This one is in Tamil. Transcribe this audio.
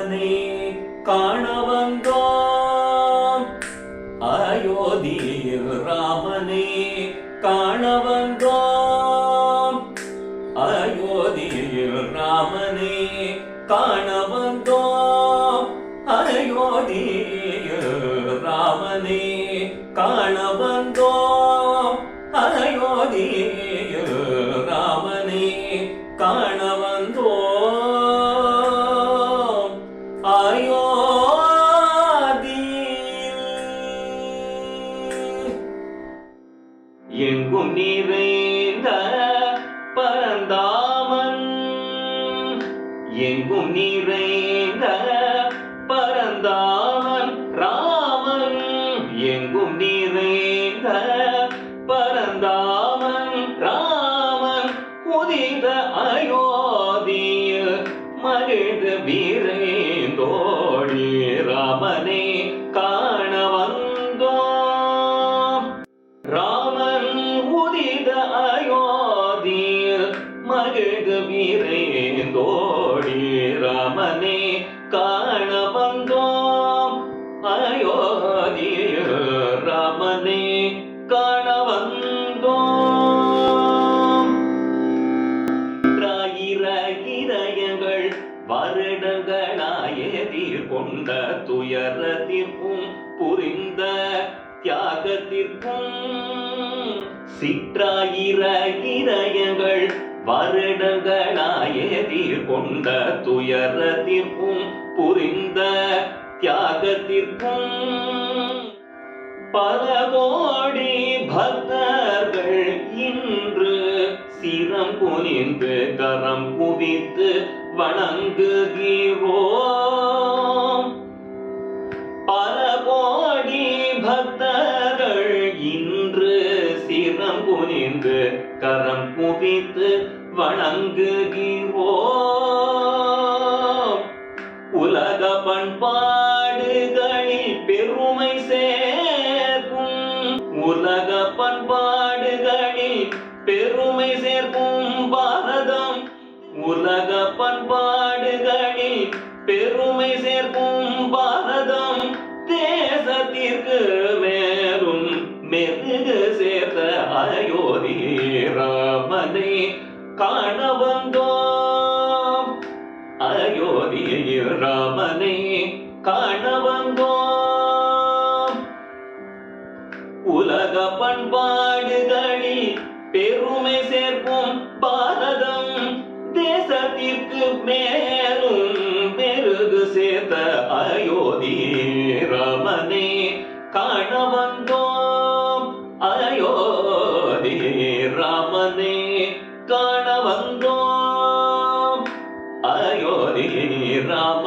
ராமனே காண வந்தோம். அயோத்தியில் ராமனே காண வந்தோம். அயோத்தியில் ராமனே காண வந்தோம். அயோத்தியில் ராமனே காண வந்தோம். அயோத்தியில் ராமனே காண வந்தோம். அயோத்தியில் எங்கும் நிறைந்த பரந்தாமன், எங்கும் நிறைந்த பரந்தாமன் ராமன், எங்கும் நிறைந்த பரந்தாமன் ராமன் உதித அயோத்தியில் மகிழ்ந்து வீரேந்தோடி ராமனே காண வந்தோம். ராமன் உதித அயோத்தியில் மகிழ்ந்து வீரேந்தோடி ராமனே காண வந்தோம். அயோத்தியில் ராமனே காண வந்தோம். இதயங்கள் வருடங்களாய எதிர்கொண்ட துயரத்திற்கும் புரிந்த தியாகத்திற்கும், சிற்றாயிர இதயங்கள் வருடங்களாய எதிர்கொண்ட துயரத்திற்கும் புரிந்த தியாகத்திற்கும், பல கோடி பக்தர்கள் இன்று சிரம் குனிந்து கரம் குவித்து வணங்குகிறோம். பல கோடி பக்தர்கள் இன்று சிரம் குனிந்து கரம் குவித்து வணங்குகிறோம். உலக பண்பாடுகளில் பெருமை சேர்க்கும், உலக பண்பாடுகளில் பெருமை சேர்க்கும் பாரதம், உலக பண்பாடுகளில் பெருமை சேர்க்கும் பாரதம், தேசத்திற்கு மேலும் மெருகு சேர்த்த அயோத்தி ராமனே காண வந்தோம். அயோத்தியில் ராமனே காண வந்தோம். உலக பண்பாடுகளில் பெருமை சேர்க்கும் பாரதம், தேசத்திற்கு மேலும் மெருகு சேர்த்த அயோத்தி ராமனே காண வந்தோம். அயோத்தி ராமனே காண வந்தோம். அயோத்தி ராம